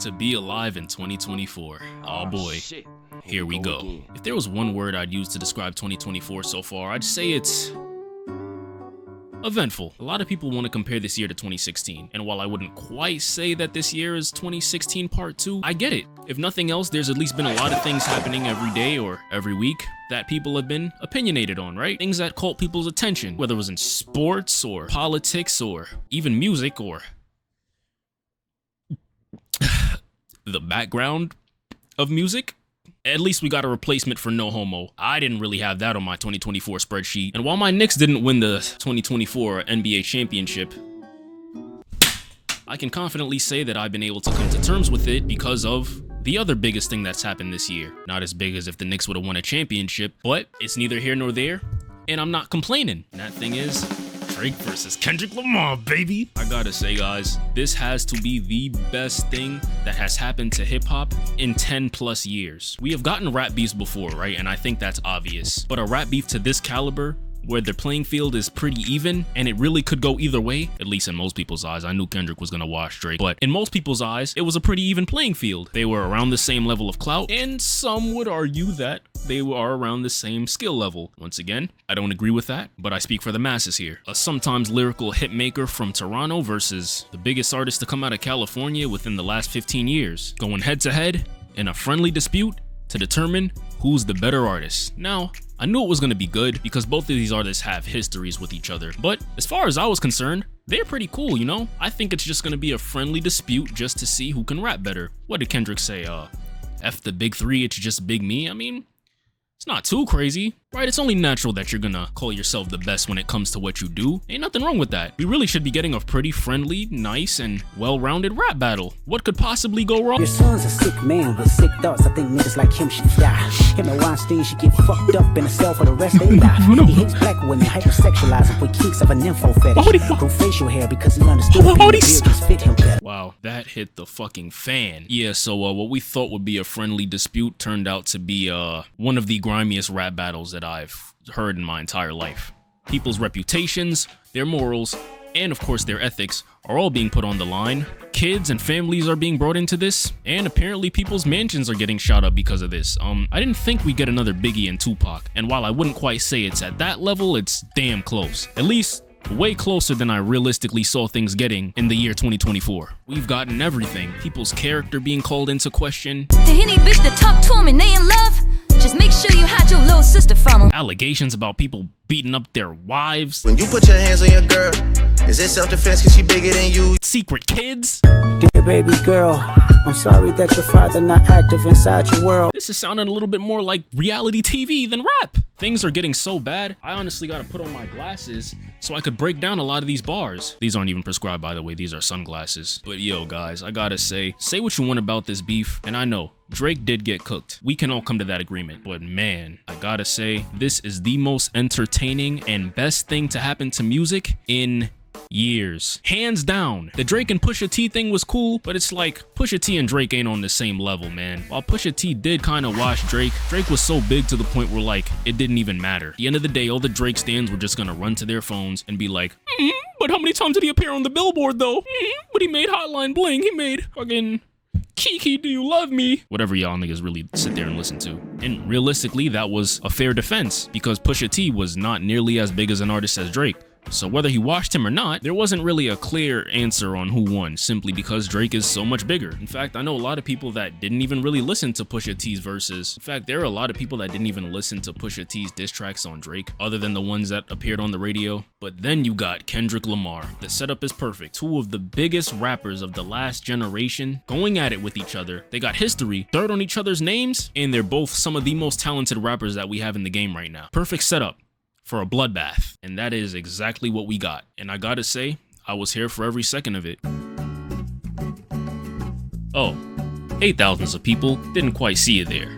To be alive in 2024. Oh boy, Shit. here we go. Again. If there was one word I'd use to describe 2024 so far, I'd say it's eventful. A lot of people want to compare this year to 2016, and while I wouldn't quite say that this year is 2016 part 2, I get it. If nothing else, there's at least been a lot of things happening every day or every week that people have been opinionated on, right? Things that caught people's attention, whether it was in sports or politics or even music or the background of music. At least we got a replacement for No Homo. I didn't really have that on my 2024 spreadsheet. And while my Knicks didn't win the 2024 NBA championship, I can confidently say that I've been able to come to terms with it because of the other biggest thing that's happened this year. Not as big as if the Knicks would have won a championship, but it's neither here nor there, and I'm not complaining. And that thing is Drake versus Kendrick Lamar, baby. I gotta say, guys, this has to be the best thing that has happened to hip-hop in 10 plus years. We have gotten rap beefs before, right? And I think that's obvious. But a rap beef to this caliber, where their playing field is pretty even, and it really could go either way, at least in most people's eyes. I knew Kendrick was gonna wash Drake, but in most people's eyes, it was a pretty even playing field. They were around the same level of clout, and some would argue that they are around the same skill level. Once again, I don't agree with that, but I speak for the masses here. A sometimes lyrical hitmaker from Toronto versus the biggest artist to come out of California within the last 15 years, going head to head in a friendly dispute to determine who's the better artist. Now, I knew it was going to be good because both of these artists have histories with each other, but as far as I was concerned, they're pretty cool, you know? I think it's just going to be a friendly dispute just to see who can rap better. What did Kendrick say? F the big three, it's just big me? I mean, it's not too crazy, right? It's only natural that you're gonna call yourself the best when it comes to what you do. Ain't nothing wrong with that. We really should be getting a pretty friendly, nice, and well-rounded rap battle. What could possibly go wrong? Your son's a sick man with sick thoughts. I think niggas like him should die. Him and Weinstein should get fucked up in a cell for the rest of their life. He hates black women, hypersexualize and put kinks of a nympho fetish. Grow facial hair because he understood the beard just fit him better. Wow, that hit the fucking fan. Yeah, so what we thought would be a friendly dispute turned out to be one of the grimiest rap battles that I've heard in my entire life. People's reputations, their morals, and of course their ethics are all being put on the line. Kids and families are being brought into this, and apparently people's mansions are getting shot up because of this. I didn't think we'd get another Biggie and Tupac, and while I wouldn't quite say it's at that level, it's damn close. At least way closer than I realistically saw things getting in the year 2024. We've gotten everything. People's character being called into question. To any bitch that talk to him and they in love, just make sure you hide your little sister from him. Allegations about people beating up their wives. When you put your hands on your girl, is it self-defense cause she bigger than you? Secret kids. Dear baby girl, I'm sorry that your father not active inside your world. This is sounding a little bit more like reality TV than rap. Things are getting so bad, I honestly gotta put on my glasses so I could break down a lot of these bars. These aren't even prescribed, by the way, these are sunglasses. But yo, guys, I gotta say what you want about this beef, and I know, Drake did get cooked. We can all come to that agreement. But man, I gotta say, this is the most entertaining and best thing to happen to music in years. Hands down. The Drake and Pusha T thing was cool, but it's like Pusha T and Drake ain't on the same level, man. While Pusha T did kind of wash Drake, Drake was so big to the point where like it didn't even matter. At the end of the day, all the Drake stands were just gonna run to their phones and be like, but how many times did he appear on the billboard though? But he made Hotline Bling, he made fucking Kiki, do you love me? Whatever y'all niggas really sit there and listen to. And realistically, that was a fair defense because Pusha T was not nearly as big as an artist as Drake. So whether he washed him or not, there wasn't really a clear answer on who won, simply because Drake is so much bigger. In fact, I know a lot of people that didn't even really listen to Pusha T's verses. In fact, there are a lot of people that didn't even listen to Pusha T's diss tracks on Drake, other than the ones that appeared on the radio. But then you got Kendrick Lamar. The setup is perfect. Two of the biggest rappers of the last generation going at it with each other. They got history, third on each other's names, and they're both some of the most talented rappers that we have in the game right now. Perfect setup for a bloodbath, and that is exactly what we got. And I gotta say, I was here for every second of it. Oh, 8,000s of people didn't quite see you there.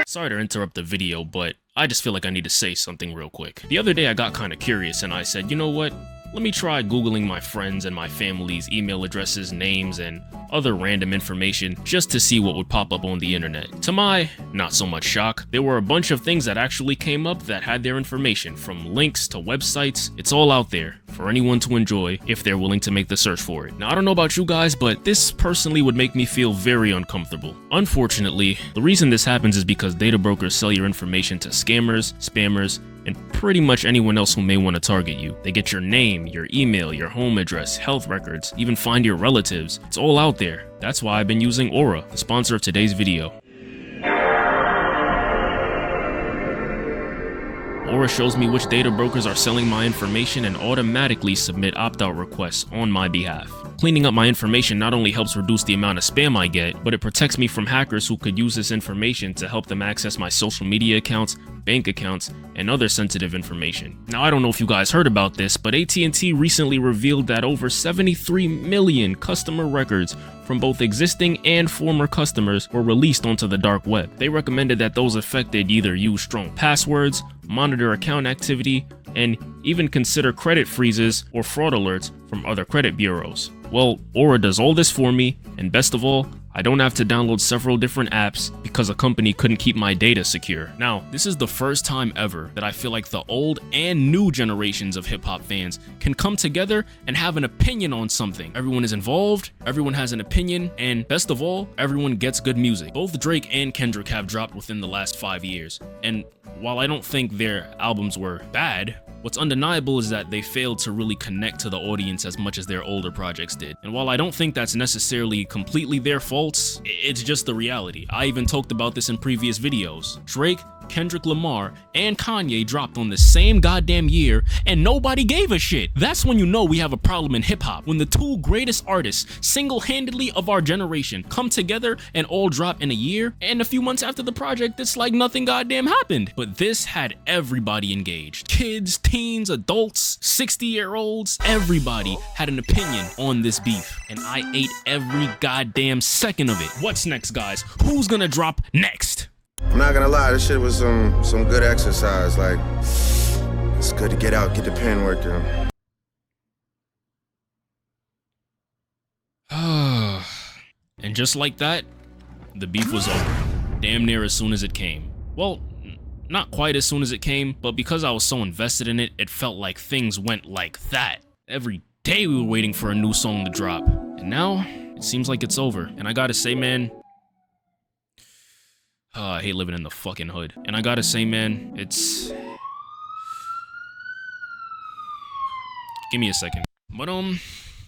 Sorry to interrupt the video, but I just feel like I need to say something real quick. The other day I got kind of curious and I said, you know what? let me try Googling my friends and my family's email addresses, names, and other random information just to see what would pop up on the internet. To my not so much shock, there were a bunch of things that actually came up that had their information, from links to websites. It's all out there for anyone to enjoy if they're willing to make the search for it. Now, I don't know about you guys, but this personally would make me feel very uncomfortable. Unfortunately, the reason this happens is because data brokers sell your information to scammers, spammers, and pretty much anyone else who may want to target you. They get your name, your email, your home address, health records, even find your relatives. It's all out there. That's why I've been using Aura, the sponsor of today's video. Aura shows me which data brokers are selling my information and automatically submit opt-out requests on my behalf. Cleaning up my information not only helps reduce the amount of spam I get, but it protects me from hackers who could use this information to help them access my social media accounts, bank accounts, and other sensitive information. Now, I don't know if you guys heard about this, but AT&T recently revealed that over 73 million customer records from both existing and former customers were released onto the dark web. They recommended that those affected either use strong passwords, monitor account activity, and even consider credit freezes or fraud alerts from other credit bureaus. Well, Aura does all this for me, and best of all, I don't have to download several different apps because a company couldn't keep my data secure. Now, this is the first time ever that I feel like the old and new generations of hip-hop fans can come together and have an opinion on something. Everyone is involved, everyone has an opinion, and best of all, everyone gets good music. Both Drake and Kendrick have dropped within the last 5 years, and while I don't think their albums were bad, what's undeniable is that they failed to really connect to the audience as much as their older projects did. And while I don't think that's necessarily completely their faults, it's just the reality. I even talked about this in previous videos. Drake, Kendrick Lamar, and Kanye dropped on the same goddamn year, and nobody gave a shit. That's when you know we have a problem in hip-hop, when the two greatest artists single-handedly of our generation come together and all drop in a year, and a few months after the project, it's like nothing goddamn happened. But this had everybody engaged. Kids, teens, adults, 60-year-olds, everybody had an opinion on this beef, and I ate every goddamn second of it. What's next, guys? Who's gonna drop next? I'm not gonna lie, this shit was some good exercise. Like, it's good to get out, get the pen working. And just like that, the beef was over. Damn near as soon as it came. Well, not quite as soon as it came, but because I was so invested in it, it felt like things went like that. Every day we were waiting for a new song to drop. And now, it seems like it's over. And I gotta say, man, I hate living in the fucking hood. And I gotta say, man, it's... Give me a second. But,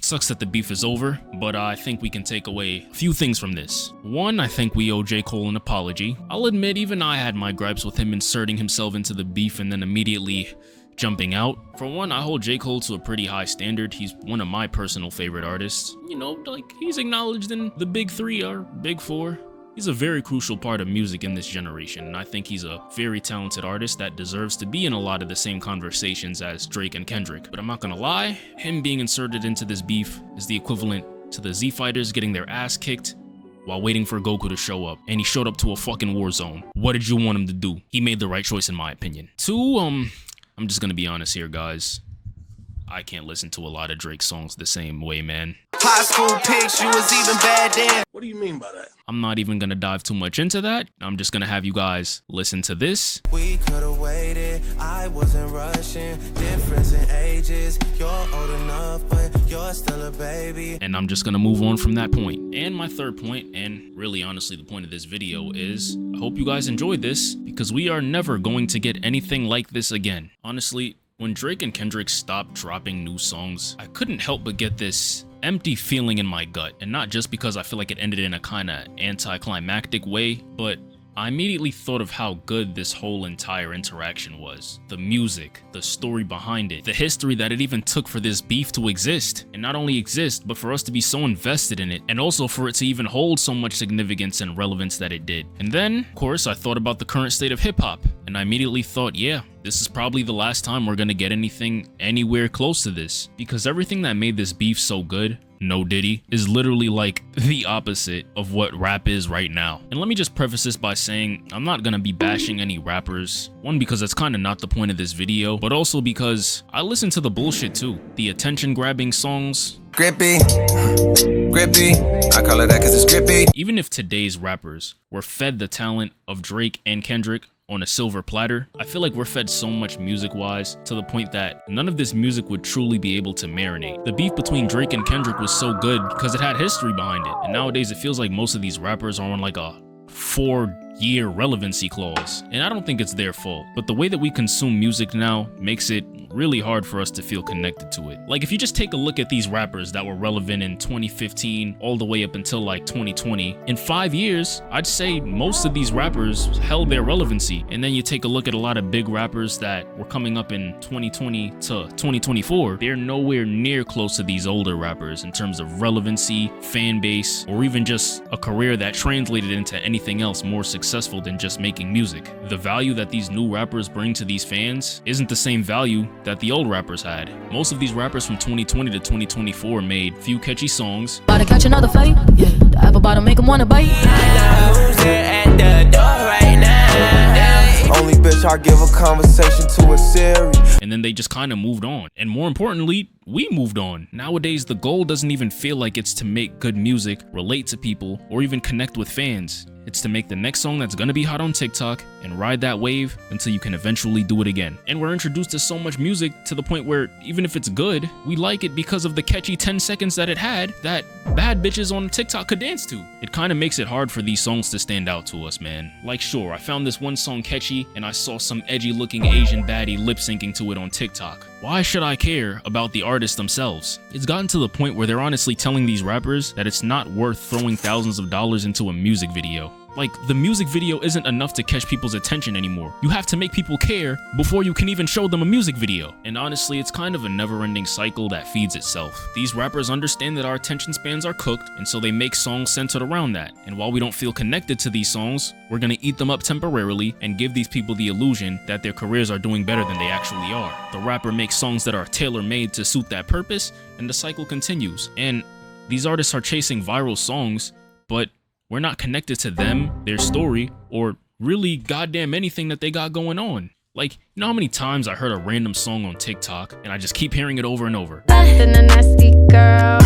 sucks that the beef is over, but I think we can take away a few things from this. One, I think we owe J. Cole an apology. I'll admit, even I had my gripes with him inserting himself into the beef and then immediately jumping out. For one, I hold J. Cole to a pretty high standard. He's one of my personal favorite artists. You know, like, he's acknowledged in the big three or big four. He's a very crucial part of music in this generation, and I think he's a very talented artist that deserves to be in a lot of the same conversations as Drake and Kendrick. But I'm not gonna lie, him being inserted into this beef is the equivalent to the Z Fighters getting their ass kicked while waiting for Goku to show up, and he showed up to a fucking war zone. What did you want him to do? He made the right choice in my opinion. Two, I'm just gonna be honest here, guys. I can't listen to a lot of Drake songs the same way, man. High school pics, you was even bad then. What do you mean by that? I'm not even gonna dive too much into that. I'm just gonna have you guys listen to this. We could've waited, I wasn't rushing. Difference in ages, you're old enough, but you're still a baby. And I'm just gonna move on from that point. And my third point, and really honestly the point of this video, is I hope you guys enjoyed this, because we are never going to get anything like this again. Honestly, when Drake and Kendrick stopped dropping new songs, I couldn't help but get this empty feeling in my gut, and not just because I feel like it ended in a kind of anticlimactic way, but I immediately thought of how good this whole entire interaction was. The music, the story behind it, the history that it even took for this beef to exist. And not only exist, but for us to be so invested in it, and also for it to even hold so much significance and relevance that it did. And then, of course, I thought about the current state of hip-hop, and I immediately thought, yeah, this is probably the last time we're gonna get anything anywhere close to this, because everything that made this beef so good, No Diddy, is literally like the opposite of what rap is right now. And let me just preface this by saying I'm not gonna be bashing any rappers. One, because that's kind of not the point of this video, but also because I listen to the bullshit too. The attention grabbing songs. Grippy, I call it that cause it's grippy. Even if today's rappers were fed the talent of Drake and Kendrick on a silver platter, I feel like we're fed so much music-wise to the point that none of this music would truly be able to marinate. The beef between Drake and Kendrick was so good because it had history behind it, and nowadays it feels like most of these rappers are on like a 4-year relevancy clause, and I don't think it's their fault, but the way that we consume music now makes it really hard for us to feel connected to it. Like, if you just take a look at these rappers that were relevant in 2015 all the way up until like 2020, in 5 years, I'd say most of these rappers held their relevancy. And then you take a look at a lot of big rappers that were coming up in 2020 to 2024, they're nowhere near close to these older rappers in terms of relevancy, fan base, or even just a career that translated into anything else more successful than just making music. The value that these new rappers bring to these fans isn't the same value that the old rappers had. Most of these rappers from 2020 to 2024 made few catchy songs. About to catch another fight. Yeah, the apple bottom make him wanna bite. Who's there at the door right now? Only bitch I give a conversation to a series. And then they just kind of moved on. And more importantly, we moved on. Nowadays, the goal doesn't even feel like it's to make good music, relate to people, or even connect with fans. It's to make the next song that's gonna be hot on TikTok and ride that wave until you can eventually do it again. And we're introduced to so much music to the point where even if it's good, we like it because of the catchy 10 seconds that it had that bad bitches on TikTok could dance to. It kind of makes it hard for these songs to stand out to us, man. Like, sure, I found this one song catchy and I saw some edgy looking Asian baddie lip syncing to it on TikTok. Why should I care about the artists themselves? It's gotten to the point where they're honestly telling these rappers that it's not worth throwing thousands of dollars into a music video. Like, the music video isn't enough to catch people's attention anymore. You have to make people care before you can even show them a music video. And honestly, it's kind of a never-ending cycle that feeds itself. These rappers understand that our attention spans are cooked, and so they make songs centered around that. And while we don't feel connected to these songs, we're gonna eat them up temporarily and give these people the illusion that their careers are doing better than they actually are. The rapper makes songs that are tailor-made to suit that purpose, and the cycle continues. And these artists are chasing viral songs, but we're not connected to them, their story, or really goddamn anything that they got going on. Like, you know how many times I heard a random song on TikTok and I just keep hearing it over and over? Than a nasty girl.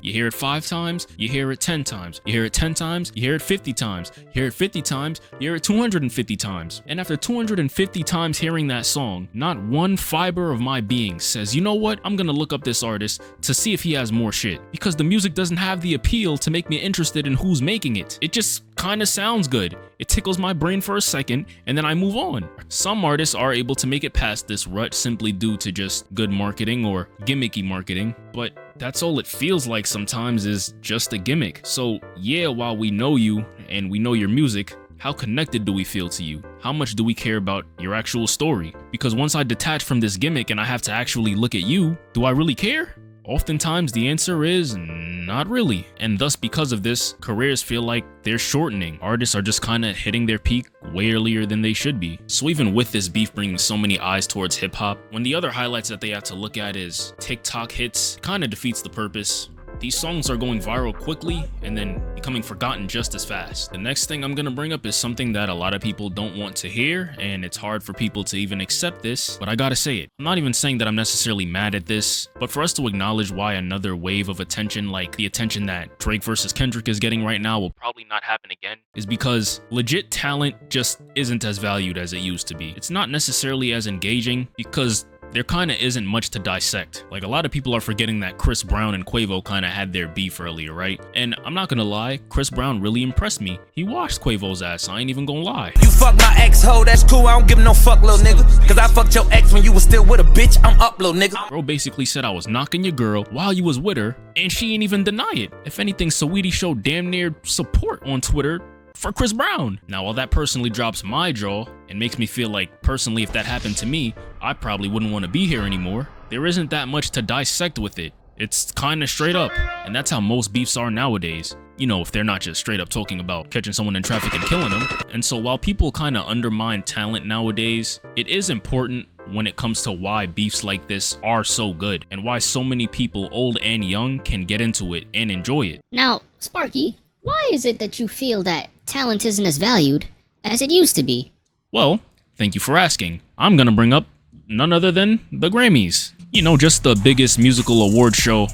You hear it 5 times, you hear it 10 times, you hear it 10 times, you hear it 50 times, you hear it 50 times, you hear it 250 times. And after 250 times hearing that song, not one fiber of my being says, you know what, I'm gonna look up this artist to see if he has more shit. Because the music doesn't have the appeal to make me interested in who's making it. It just kinda sounds good. It tickles my brain for a second, and then I move on. Some artists are able to make it past this rut simply due to just good marketing or gimmicky marketing, but that's all it feels like sometimes is just a gimmick. So yeah, while we know you and we know your music, how connected do we feel to you? How much do we care about your actual story? Because once I detach from this gimmick and I have to actually look at you, do I really care? Oftentimes the answer is not really. And thus, because of this, careers feel like they're shortening. Artists are just kind of hitting their peak way earlier than they should be. So even with this beef bringing so many eyes towards hip hop, when the other highlights that they have to look at is TikTok hits, kind of defeats the purpose. These songs are going viral quickly and then becoming forgotten just as fast. The next thing I'm gonna bring up is something that a lot of people don't want to hear, and it's hard for people to even accept this, but I gotta say it. I'm not even saying that I'm necessarily mad at this, but for us to acknowledge why another wave of attention, like the attention that Drake versus Kendrick is getting right now, will probably not happen again, is because legit talent just isn't as valued as it used to be. It's not necessarily as engaging because there kinda isn't much to dissect. Like, a lot of people are forgetting that Chris Brown and Quavo kinda had their beef earlier, right? And I'm not gonna lie, Chris Brown really impressed me. He washed Quavo's ass, I ain't even gonna lie. You fuck my ex-ho, that's cool, I don't give no fuck, little nigga. Cause I fucked your ex when you was still with a bitch, I'm up, little nigga. Bro basically said I was knocking your girl while you was with her, and she ain't even deny it. If anything, Saweetie showed damn near support on Twitter for Chris Brown. Now, while that personally drops my jaw and makes me feel like, personally, if that happened to me, I probably wouldn't want to be here anymore, there isn't that much to dissect with it. It's kinda straight up, and that's how most beefs are nowadays. you know, if they're not just straight up talking about catching someone in traffic and killing them. And so while people kind of undermine talent nowadays, it is important when it comes to why beefs like this are so good and why so many people, old and young, can get into it and enjoy it. Now, Sparky, why is it that you feel that talent isn't as valued as it used to be? Well, thank you for asking. I'm gonna bring up none other than the Grammys. You know, just the biggest musical award show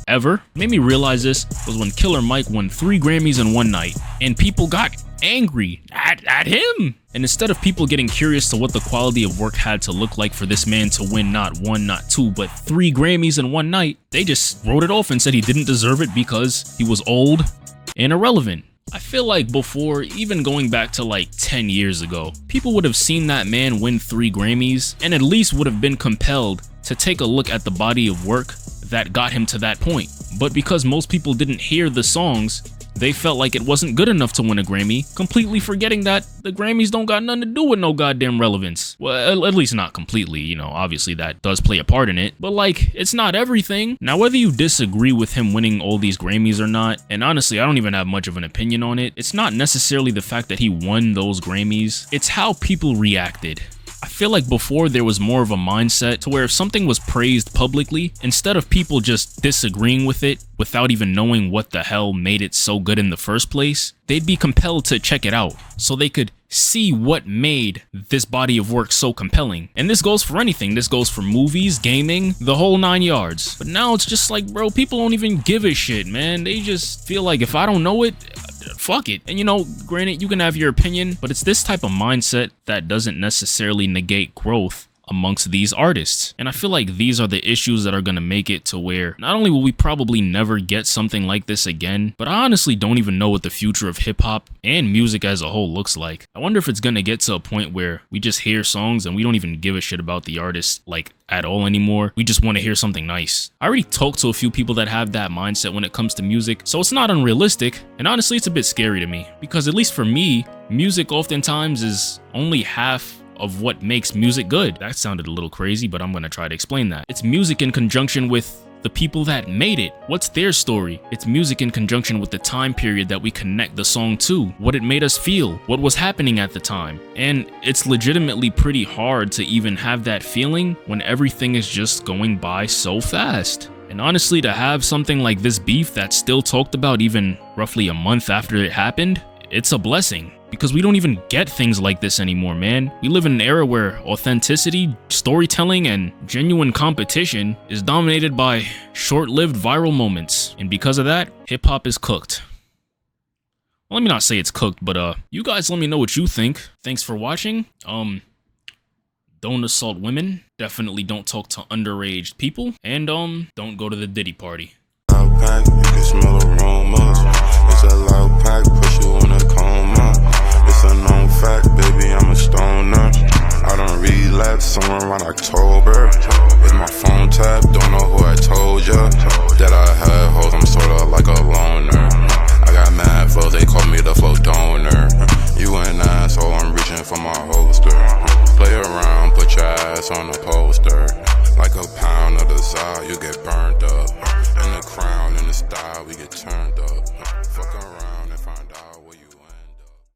ever. Made me realize this was when Killer Mike won 3 Grammys in one night, and people got angry at him. And instead of people getting curious to what the quality of work had to look like for this man to win not 1, not 2, but 3 Grammys in one night, they just wrote it off and said he didn't deserve it because he was old and irrelevant. I feel like before, even going back to like 10 years ago, people would have seen that man win 3 Grammys and at least would have been compelled to take a look at the body of work that got him to that point. But because most people didn't hear the songs, they felt like it wasn't good enough to win a Grammy, completely forgetting that the Grammys don't got nothing to do with no goddamn relevance. Well, at least not completely, you know, obviously that does play a part in it, but like, it's not everything. Now, whether you disagree with him winning all these Grammys or not, and honestly, I don't even have much of an opinion on it, it's not necessarily the fact that he won those Grammys, it's how people reacted. I feel like before there was more of a mindset to where if something was praised publicly, instead of people just disagreeing with it without even knowing what the hell made it so good in the first place, they'd be compelled to check it out so they could see what made this body of work so compelling. And this goes for anything. This goes for movies, gaming, the whole 9 yards. But now it's just like, bro, people don't even give a shit, man. They just feel like if I don't know it, fuck it. And you know, granted, you can have your opinion, but it's this type of mindset that doesn't necessarily negate growth amongst these artists. And I feel like these are the issues that are going to make it to where not only will we probably never get something like this again, but I honestly don't even know what the future of hip-hop and music as a whole looks like. I wonder if it's going to get to a point where we just hear songs and we don't even give a shit about the artist like at all anymore. We just want to hear something nice. I already talked to a few people that have that mindset when it comes to music, so it's not unrealistic, and honestly it's a bit scary to me, because at least for me, music oftentimes is only half of what makes music good. That sounded a little crazy, but I'm gonna try to explain that. It's music in conjunction with the people that made it. What's their story? It's music in conjunction with the time period that we connect the song to, what it made us feel, what was happening at the time. And it's legitimately pretty hard to even have that feeling when everything is just going by so fast. And honestly, to have something like this beef that's still talked about even roughly a month after it happened, it's a blessing. Because we don't even get things like this anymore, man. We live in an era where authenticity, storytelling, and genuine competition is dominated by short-lived viral moments. And because of that, hip-hop is cooked. Well, let me not say it's cooked, but you guys let me know what you think. Thanks for watching. Don't assault women. Definitely don't talk to underage people. And don't go to the Diddy party. Pack, you can smell aromas. It's a loud pack, push you in a coma. It's a known fact, baby, I'm a stoner. I don't relapse, somewhere around October. Is my phone tapped? Don't know who I told ya. That I had hoes, I'm sorta like a loner. I got mad flow, they call me the flow donor. You an asshole, I'm reaching for my holster. Play around, put your ass on a poster. Like a pound of the Desire, you get burned up. In the crown, in the style, we get turned up. Fuck around.